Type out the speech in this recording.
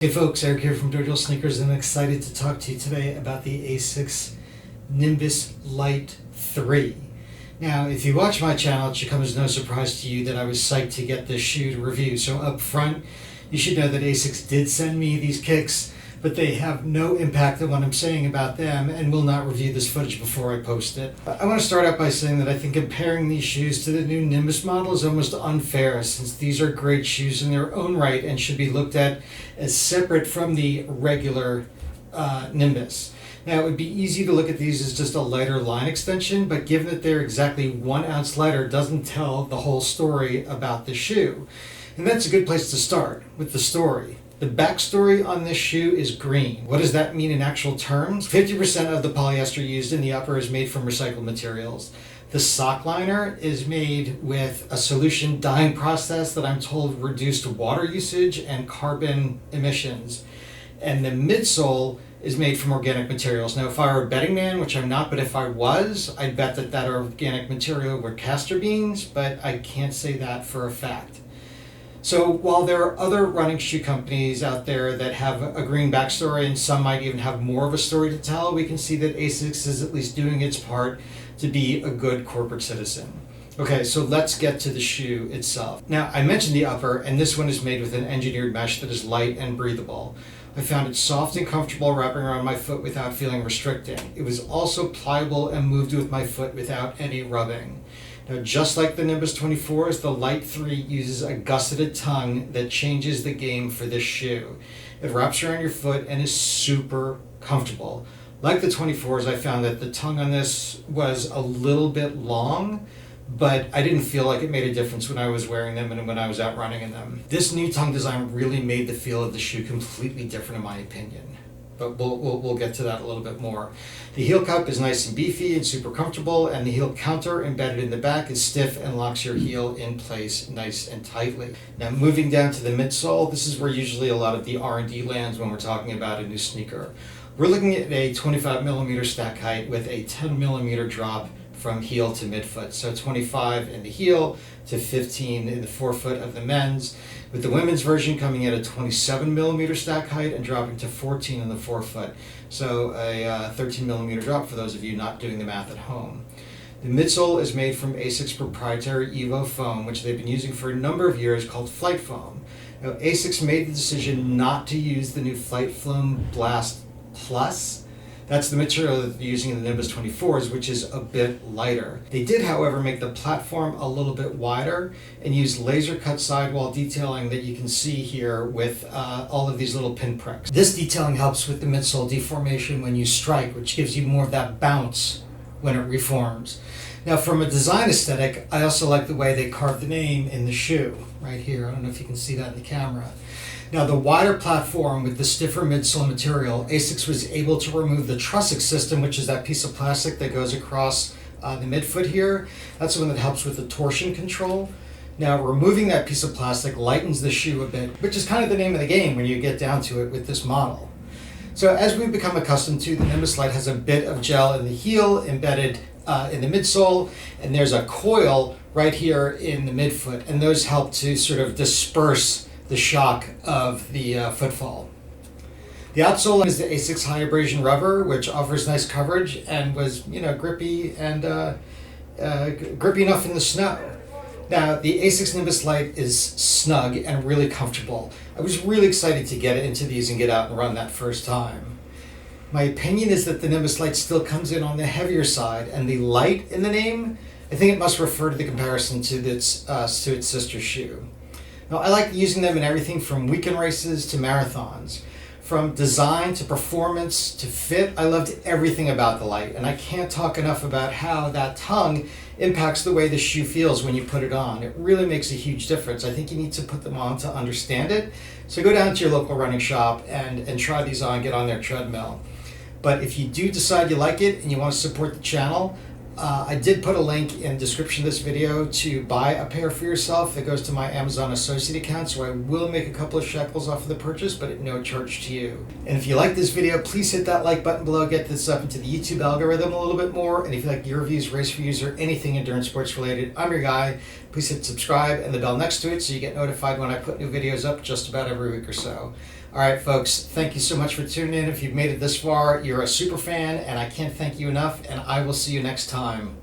Hey folks, Eric here from Dojo Sneakers, and I'm excited to talk to you today about the ASICS Nimbus Lite 3. Now, if you watch my channel, it should come as no surprise to you that I was psyched to get this shoe to review. So up front, you should know that ASICS did send me these kicks, but they have no impact on what I'm saying about them and will not review this footage before I post it. I want to start out by saying that I think comparing these shoes to the new Nimbus model is almost unfair, since these are great shoes in their own right and should be looked at as separate from the regular Nimbus. Now, it would be easy to look at these as just a lighter line extension, but given that they're exactly 1 ounce lighter, doesn't tell the whole story about the shoe. And that's a good place to start, with the story. The backstory on this shoe is green. What does that mean in actual terms? 50% of the polyester used in the upper is made from recycled materials. The sock liner is made with a solution dyeing process that I'm told reduced water usage and carbon emissions. And the midsole is made from organic materials. Now, if I were a betting man, which I'm not, but if I was, I'd bet that that organic material were castor beans, but I can't say that for a fact. So while there are other running shoe companies out there that have a green backstory, and some might even have more of a story to tell, we can see that ASICS is at least doing its part to be a good corporate citizen. Okay, so let's get to the shoe itself. Now, I mentioned the upper, and this one is made with an engineered mesh that is light and breathable. I found it soft and comfortable wrapping around my foot without feeling restricting. It was also pliable and moved with my foot without any rubbing. Now, just like the Nimbus 24s, the Lite 3 uses a gusseted tongue that changes the game for this shoe. It wraps around your foot and is super comfortable. Like the 24s, I found that the tongue on this was a little bit long, but I didn't feel like it made a difference when I was wearing them and when I was out running in them. This new tongue design really made the feel of the shoe completely different in my opinion, but we'll get to that a little bit more. The heel cup is nice and beefy and super comfortable, and the heel counter embedded in the back is stiff and locks your heel in place nice and tightly. Now, moving down to the midsole, this is where usually a lot of the R&D lands when we're talking about a new sneaker. We're looking at a 25 millimeter stack height with a 10 millimeter drop from heel to midfoot. So 25 in the heel to 15 in the forefoot of the men's, with the women's version coming at a 27 millimeter stack height and dropping to 14 in the forefoot. So a 13 millimeter drop for those of you not doing the math at home. The midsole is made from ASICS proprietary Evo foam, which they've been using for a number of years, called Flight Foam. Now, ASICS made the decision not to use the new Flight Foam Blast Plus. That's the material that they're using in the Nimbus 24s, which is a bit lighter. They did, however, make the platform a little bit wider and use laser cut sidewall detailing that you can see here with all of these little pinpricks. This detailing helps with the midsole deformation when you strike, which gives you more of that bounce when it reforms. Now, from a design aesthetic, I also like the way they carved the name in the shoe right here. I don't know if you can see that in the camera. Now, the wider platform with the stiffer midsole material, ASICS was able to remove the trussic system, which is that piece of plastic that goes across the midfoot here. That's the one that helps with the torsion control. Now, removing that piece of plastic lightens the shoe a bit, which is kind of the name of the game when you get down to it with this model. So as we've become accustomed to, the Nimbus Lite has a bit of gel in the heel embedded in the midsole, and there's a coil right here in the midfoot, and those help to sort of disperse the shock of the footfall. The outsole is the ASICS high abrasion rubber, which offers nice coverage and was, grippy and grippy enough in the snow. Now, the ASICS Nimbus Lite is snug and really comfortable. I was really excited to get into these and get out and run that first time. My opinion is that the Nimbus Lite still comes in on the heavier side, and the light in the name, I think it must refer to the comparison to its sister shoe. Now, I like using them in everything from weekend races to marathons. From design to performance to fit, I loved everything about the Lite, and I can't talk enough about how that tongue impacts the way the shoe feels when you put it on. It really makes a huge difference. I think you need to put them on to understand it. So go down to your local running shop and try these on, get on their treadmill. But if you do decide you like it and you want to support the channel, I did put a link in the description of this video to buy a pair for yourself that goes to my Amazon associate account, so I will make a couple of shekels off of the purchase, but at no charge to you. And if you like this video, please hit that like button below, get this up into the YouTube algorithm a little bit more, and if you like gear reviews, race reviews, or anything endurance sports related, I'm your guy. Please hit subscribe and the bell next to it so you get notified when I put new videos up just about every week or so. All right, folks, thank you so much for tuning in. If you've made it this far, you're a super fan, and I can't thank you enough, and I will see you next time.